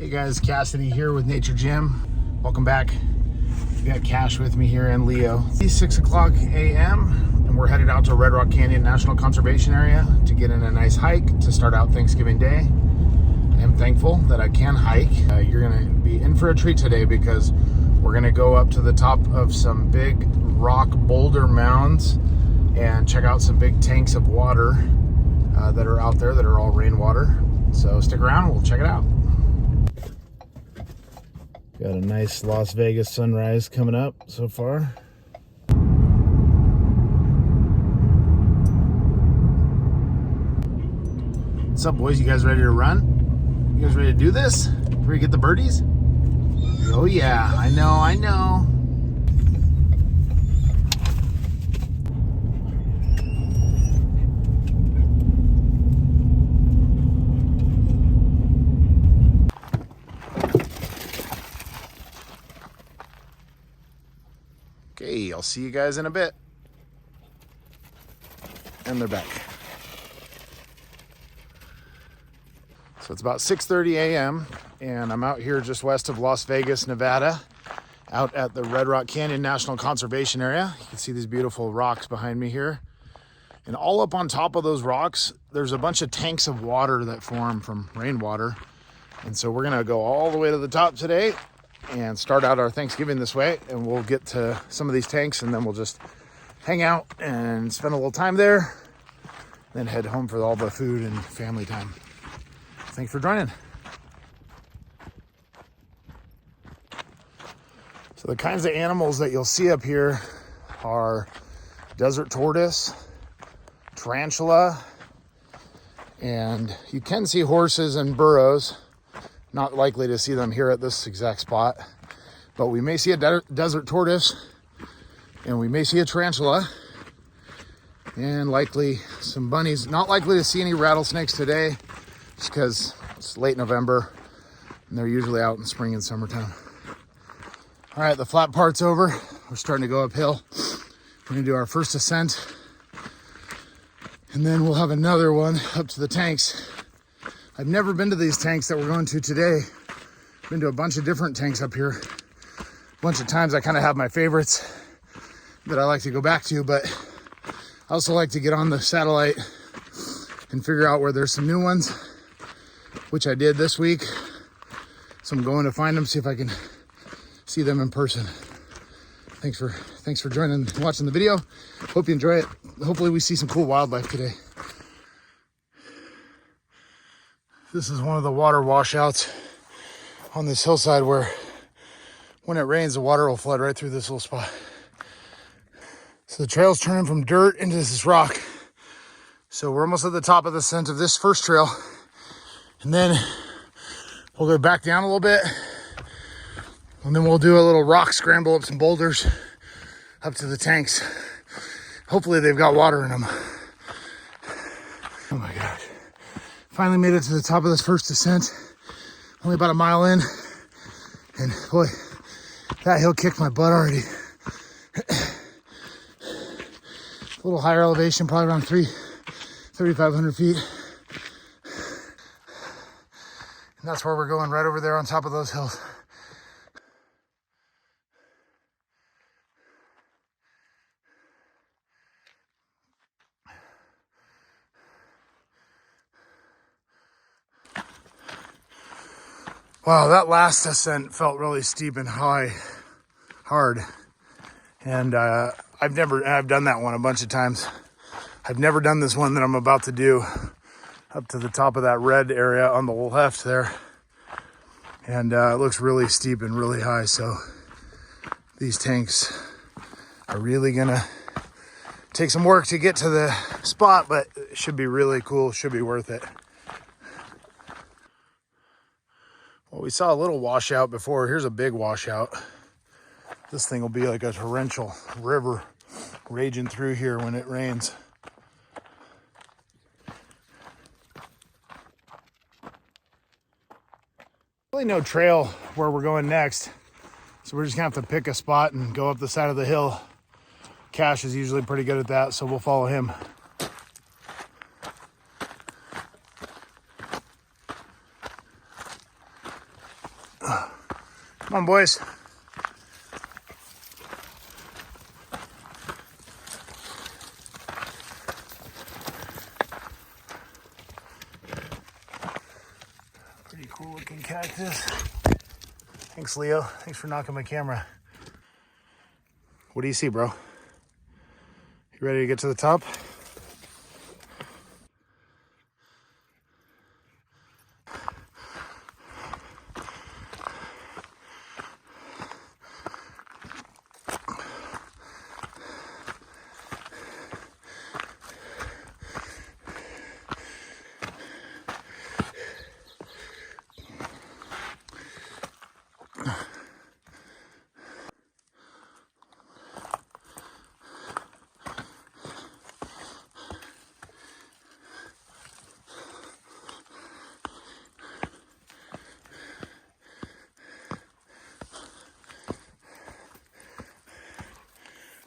Hey guys, Cassidy here with Nature Jim. Welcome back. We got Cash with me here and Leo. It's 6 o'clock a.m. and we're headed out to Red Rock Canyon National Conservation Area to get in a nice hike to start out Thanksgiving Day. I am thankful that I can hike. You're gonna be in for a treat today because we're gonna go up to the top of some big rock boulder mounds and check out some big tanks of water that are out there that are all rainwater. So stick around, we'll check it out. Got a nice Las Vegas sunrise coming up so far. What's up, boys? You guys ready to run? You guys ready to do this? Ready to get the birdies? Oh yeah, I know. Okay, I'll see you guys in a bit. And they're back. So it's about 6:30 a.m. and I'm out here just west of Las Vegas, Nevada, out at the Red Rock Canyon National Conservation Area. You can see these beautiful rocks behind me here. And all up on top of those rocks, there's a bunch of tanks of water that form from rainwater. And so we're gonna go all the way to the top today and start out our Thanksgiving this way, and we'll get to some of these tanks and then we'll just hang out and spend a little time there, then head home for all the food and family time. Thanks for joining. So the kinds of animals that you'll see up here are desert tortoise, tarantula, and you can see horses and burros. Not likely to see them here at this exact spot, but we may see a desert tortoise, and we may see a tarantula, and likely some bunnies. Not likely to see any rattlesnakes today, just because it's late November, and they're usually out in spring and summertime. All right, the flat part's over. We're starting to go uphill. We're gonna do our first ascent, and then we'll have another one up to the tanks. I've never been to these tanks that we're going to today. Been to a bunch of different tanks up here. A bunch of times I kind of have my favorites that I like to go back to, but I also like to get on the satellite and figure out where there's some new ones, which I did this week. So I'm going to find them, see if I can see them in person. Thanks for joining and watching the video. Hope you enjoy it. Hopefully we see some cool wildlife today. This is one of the water washouts on this hillside where when it rains, the water will flood right through this little spot. So the trail's turning from dirt into this rock. So we're almost at the top of the ascent of this first trail. And then we'll go back down a little bit. And then we'll do a little rock scramble up some boulders up to the tanks. Hopefully they've got water in them. Oh my God. Finally made it to the top of this first descent. Only about a mile in. And boy, that hill kicked my butt already. A little higher elevation, probably around 3,500 feet. And that's where we're going, right over there on top of those hills. Wow, that last ascent felt really steep and hard. And I've done that one a bunch of times. I've never done this one that I'm about to do up to the top of that red area on the left there. And it looks really steep and really high. So these tanks are really gonna take some work to get to the spot, but it should be really cool, should be worth it. Well, we saw a little washout before. Here's a big washout. This thing will be like a torrential river raging through here when it rains. Really no trail where we're going next. So we're just gonna have to pick a spot and go up the side of the hill. Cash is usually pretty good at that, so we'll follow him. Come on, boys. Pretty cool looking cactus. Thanks, Leo. Thanks for knocking my camera. What do you see, bro? You ready to get to the top?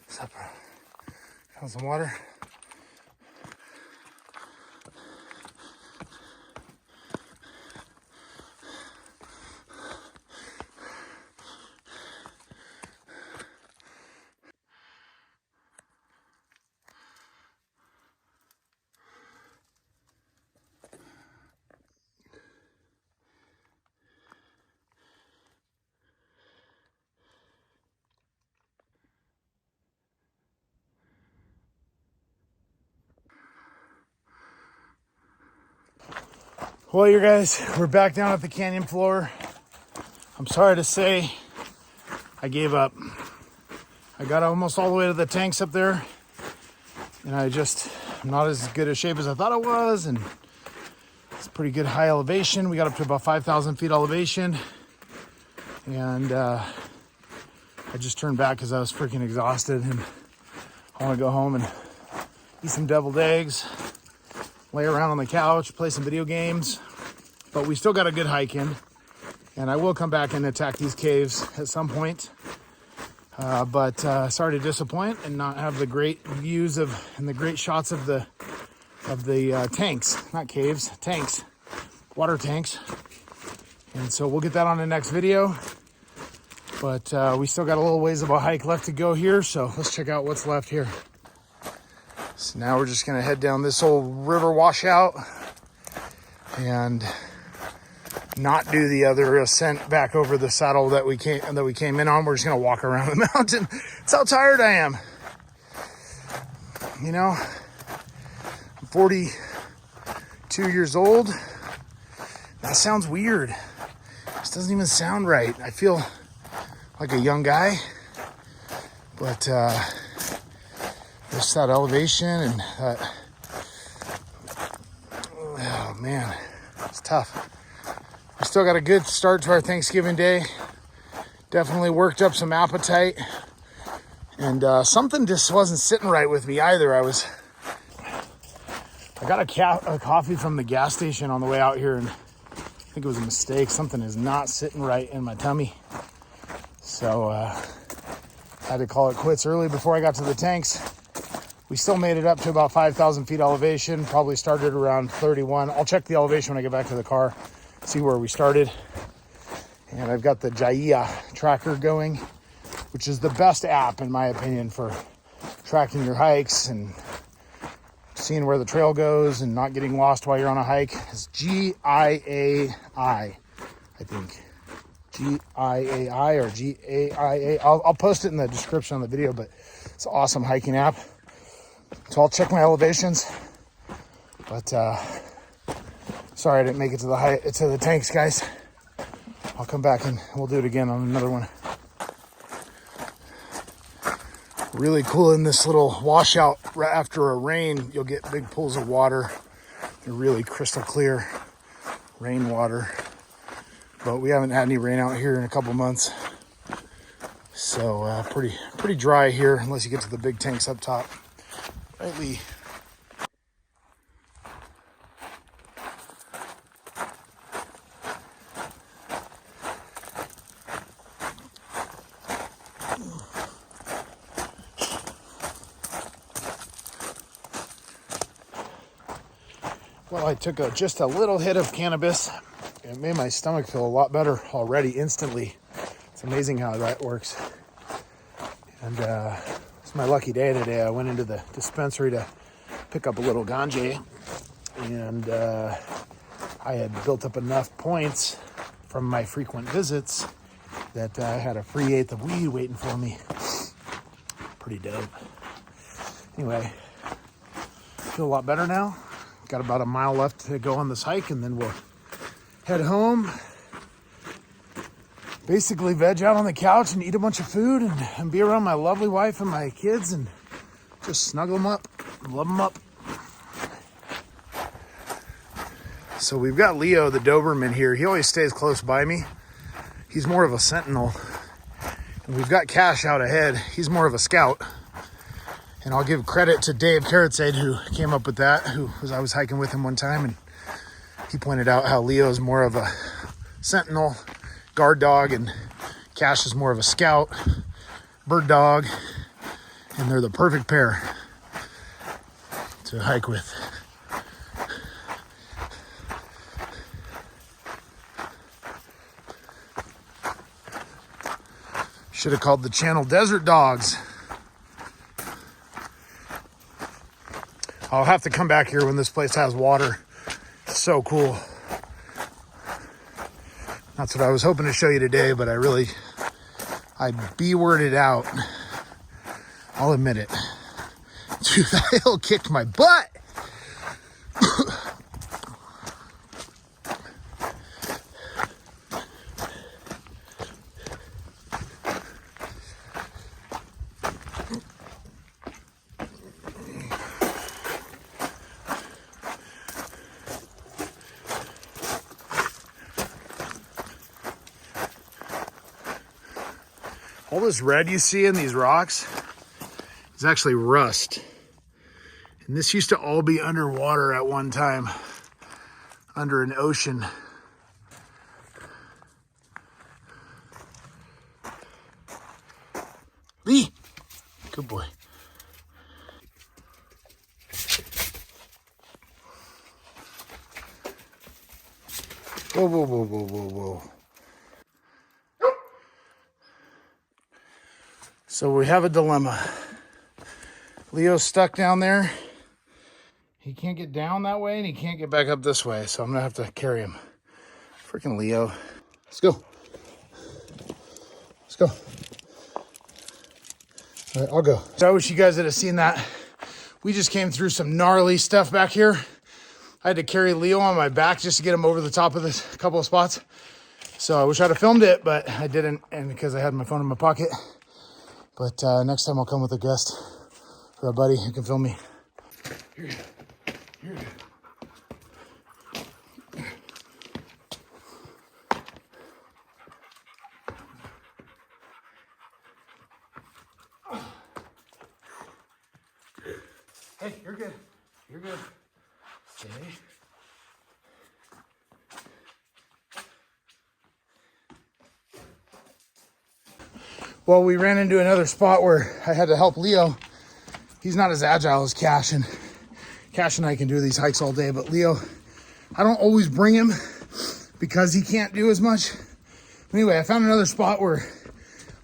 What's up, bro? Found some water. Well, you guys, we're back down at the canyon floor. I'm sorry to say, I gave up. I got almost all the way to the tanks up there, and I'm not as good a shape as I thought I was, and it's pretty good high elevation. We got up to about 5,000 feet elevation, and I just turned back because I was freaking exhausted, and I want to go home and eat some deviled eggs, lay around on the couch, play some video games. But we still got a good hike in, and I will come back and attack these caves at some point. But sorry to disappoint and not have the great views and the great shots of the tanks, not caves, tanks, water tanks. And so we'll get that on the next video. But we still got a little ways of a hike left to go here, so let's check out what's left here. So now we're just gonna head down this old river washout and not do the other ascent back over the saddle that we came in on. We're just gonna walk around the mountain. That's how tired I am. You know, I'm 42 years old. That sounds weird. This doesn't even sound right. I feel like a young guy, but just that elevation and that, oh man, it's tough. We still got a good start to our Thanksgiving day. Definitely worked up some appetite. And something just wasn't sitting right with me either. I got a coffee from the gas station on the way out here, and I think it was a mistake. Something is not sitting right in my tummy. So had to call it quits early before I got to the tanks. We still made it up to about 5,000 feet elevation. Probably started around 31. I'll check the elevation when I get back to the car, see where we started. And I've got the Gaia tracker going, which is the best app in my opinion for tracking your hikes and seeing where the trail goes and not getting lost while you're on a hike. It's GIAI, I think. GIAI or GAIA. I'll post it in the description on the video, but it's an awesome hiking app. So I'll check my elevations. But sorry I didn't make it to the tanks, guys. I'll come back and we'll do it again on another one. Really cool in this little washout. Right after a rain, you'll get big pools of water. They're really crystal clear rainwater. But we haven't had any rain out here in a couple months. So pretty dry here unless you get to the big tanks up top. Right, Lee? Well, I took just a little hit of cannabis it made my stomach feel a lot better already, instantly. It's amazing how that works. And it's my lucky day today. I went into the dispensary to pick up a little ganja, and I had built up enough points from my frequent visits that I had a free eighth of weed waiting for me. Pretty dope. Anyway, feel a lot better now. Got about a mile left to go on this hike, and then we'll head home. Basically veg out on the couch and eat a bunch of food and be around my lovely wife and my kids and just snuggle them up, love them up. So we've got Leo, the Doberman, here. He always stays close by me. He's more of a sentinel. And we've got Cash out ahead. He's more of a scout. And I'll give credit to Dave Carrotsade, who came up with that, I was hiking with him one time, and he pointed out how Leo is more of a sentinel, guard dog, and Cash is more of a scout, bird dog, and they're the perfect pair to hike with. Should have called the channel Desert Dogs. I'll have to come back here when this place has water. It's so cool. That's what I was hoping to show you today, but I B-worded out. I'll admit it. Dude, that hill kicked my butt. All this red you see in these rocks is actually rust. And this used to all be underwater at one time, under an ocean. Lee, good boy. Whoa, whoa, whoa, whoa, whoa, whoa. So we have a dilemma. Leo's stuck down there. He can't get down that way and he can't get back up this way. So I'm gonna have to carry him. Freaking Leo. Let's go. Let's go. All right, I'll go. So I wish you guys would have seen that. We just came through some gnarly stuff back here. I had to carry Leo on my back just to get him over the top of this couple of spots. So I wish I'd have filmed it, but I didn't, and because I had my phone in my pocket. But next time I'll come with a guest or a buddy who can film me. You're good. You're good. Hey, you're good. You're good. Stay. Well, we ran into another spot where I had to help Leo. He's not as agile as Cash, and Cash and I can do these hikes all day, but Leo, I don't always bring him because he can't do as much. Anyway, I found another spot where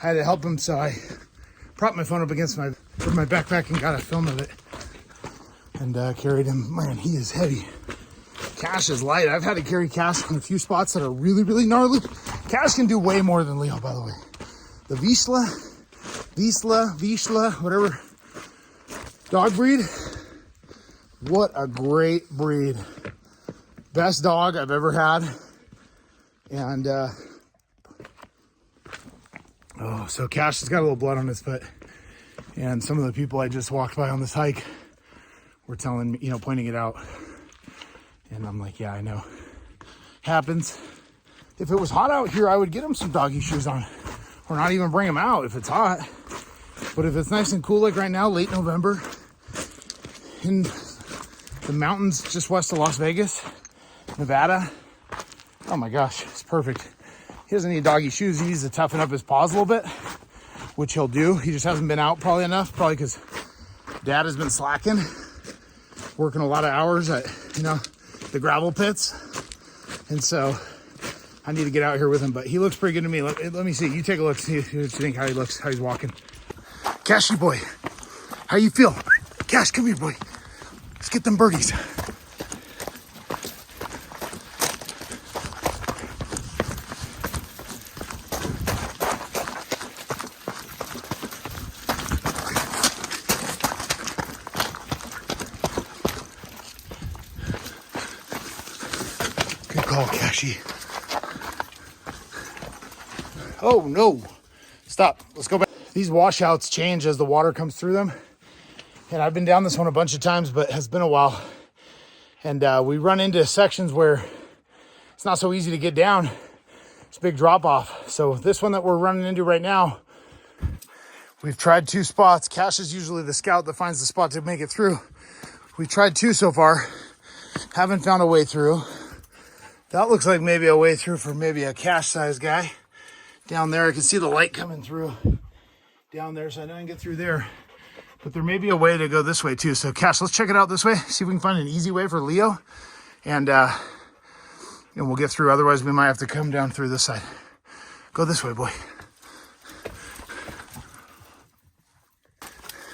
I had to help him, so I propped my phone up against my backpack and got a film of it and carried him. Man, he is heavy. Cash is light. I've had to carry Cash on a few spots that are really, really gnarly. Cash can do way more than Leo, by the way. The Vizsla, whatever dog breed. What a great breed. Best dog I've ever had. And, so Cash has got a little blood on his foot. And some of the people I just walked by on this hike were telling me, pointing it out. And I'm like, yeah, I know. Happens. If it was hot out here, I would get him some doggy shoes on. Or not even bring him out if it's hot. But if it's nice and cool like right now, late November, in the mountains just west of Las Vegas, Nevada, oh my gosh, it's perfect. He doesn't need doggy shoes. He needs to toughen up his paws a little bit, which he'll do. He just hasn't been out probably enough, probably because Dad has been slacking, working a lot of hours at, the gravel pits. And so I need to get out here with him, but he looks pretty good to me. Let me see. You take a look, see what you think, how he looks, how he's walking. Cashy boy, how you feel? Cash, come here, boy. Let's get them birdies. Good call, Cashy. Oh no, stop, let's go back. These washouts change as the water comes through them. And I've been down this one a bunch of times, but it has been a while. And we run into sections where it's not so easy to get down. It's a big drop off. So this one that we're running into right now, we've tried 2 spots. Cash is usually the scout that finds the spot to make it through. We've tried 2 so far. Haven't found a way through. That looks like maybe a way through for maybe a Cash size guy. Down there, I can see the light coming through down there, so I didn't get through there. But there may be a way to go this way too. So Cash, let's check it out this way. See if we can find an easy way for Leo. And we'll get through. Otherwise, we might have to come down through this side. Go this way, boy.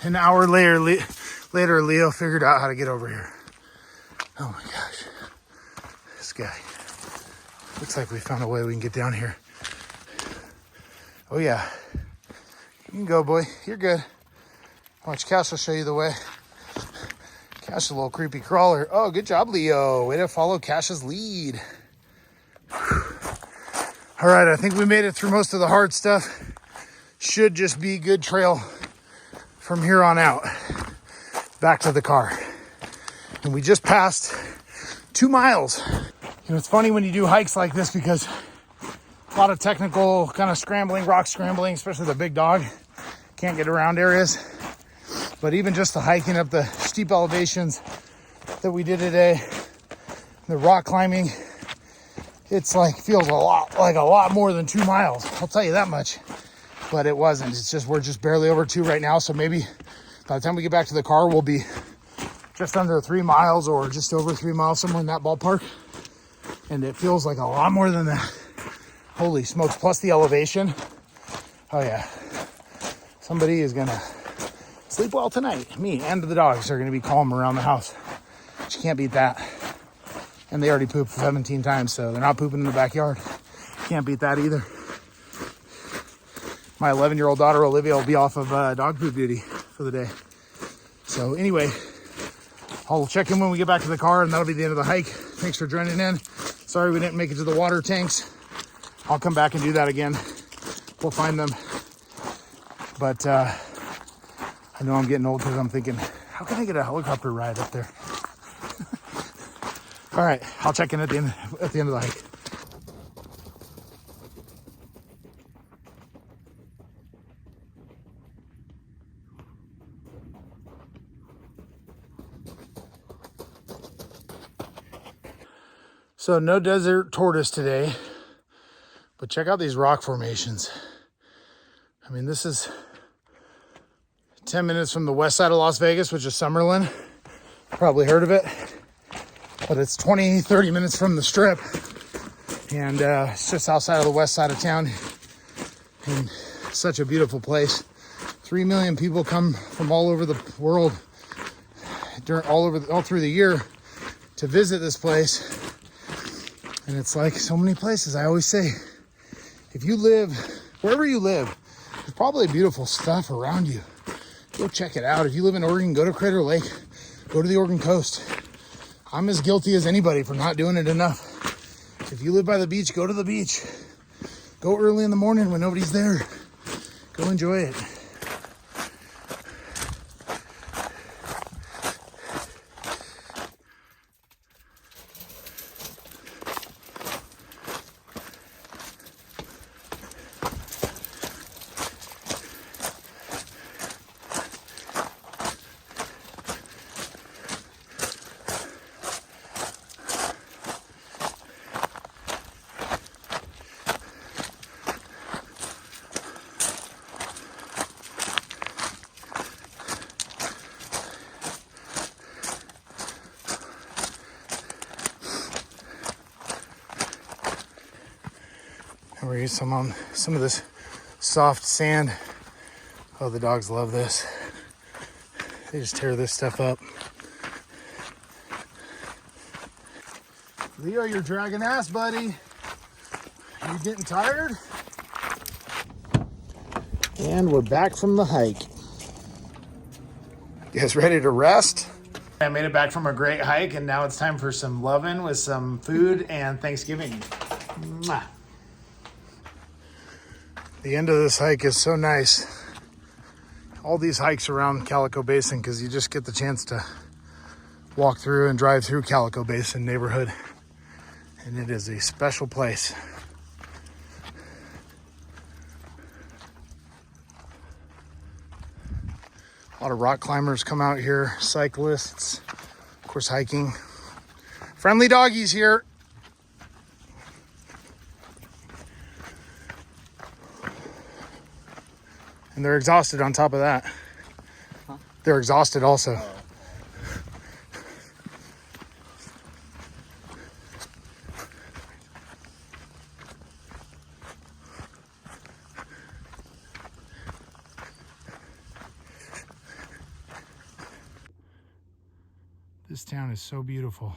An hour later, Leo figured out how to get over here. Oh my gosh. This guy. Looks like we found a way we can get down here. Oh yeah. You can go, boy. You're good. Watch, Cash will show you the way. Cash is a little creepy crawler. Oh, good job, Leo. Way to follow Cash's lead. Whew. All right, I think we made it through most of the hard stuff. Should just be good trail from here on out. Back to the car. And we just passed 2 miles. You know, it's funny when you do hikes like this because a lot of technical kind of scrambling, rock scrambling, especially the big dog. Can't get around areas. But even just the hiking up the steep elevations that we did today, the rock climbing, it's like feels a lot more than 2 miles. I'll tell you that much. But it wasn't. It's just we're just barely over 2 right now. So maybe by the time we get back to the car, we'll be just under 3 miles or just over 3 miles, somewhere in that ballpark. And it feels like a lot more than that. Holy smokes, plus the elevation. Oh yeah. Somebody is gonna sleep well tonight. Me and the dogs are gonna be calm around the house. But you can't beat that. And they already pooped 17 times, so they're not pooping in the backyard. Can't beat that either. My 11-year-old daughter, Olivia, will be off of dog poop duty for the day. So anyway, I'll check in when we get back to the car, and that'll be the end of the hike. Thanks for joining in. Sorry we didn't make it to the water tanks. I'll come back and do that again. We'll find them. But I know I'm getting old because I'm thinking, how can I get a helicopter ride up there? All right, I'll check in at the end of the hike. So no desert tortoise today, but check out these rock formations. I mean, this is 10 minutes from the west side of Las Vegas, which is Summerlin. Probably heard of it, but it's 20, 30 minutes from the Strip. And it's just outside of the west side of town. And such a beautiful place. 3 million people come from all over the world, all through the year to visit this place. And it's like so many places. I always say, if you live, wherever you live, there's probably beautiful stuff around you. Go check it out. If you live in Oregon, go to Crater Lake. Go to the Oregon coast. I'm as guilty as anybody for not doing it enough. If you live by the beach, go to the beach. Go early in the morning when nobody's there. Go enjoy it. maybe some on some of this soft sand. Oh, the dogs love this. They just tear this stuff up. Leo, you're dragging ass, buddy. Are you getting tired? And we're back from the hike. You guys ready to rest? I made it back from a great hike, and now it's time for some loving with some food and Thanksgiving. Mwah. The end of this hike is so nice. All these hikes around Calico Basin, because you just get the chance to walk through and drive through Calico Basin neighborhood. And it is a special place. A lot of rock climbers come out here, cyclists, of course, hiking. Friendly doggies here. And they're exhausted on top of that. Huh? They're exhausted also. Oh. This town is so beautiful.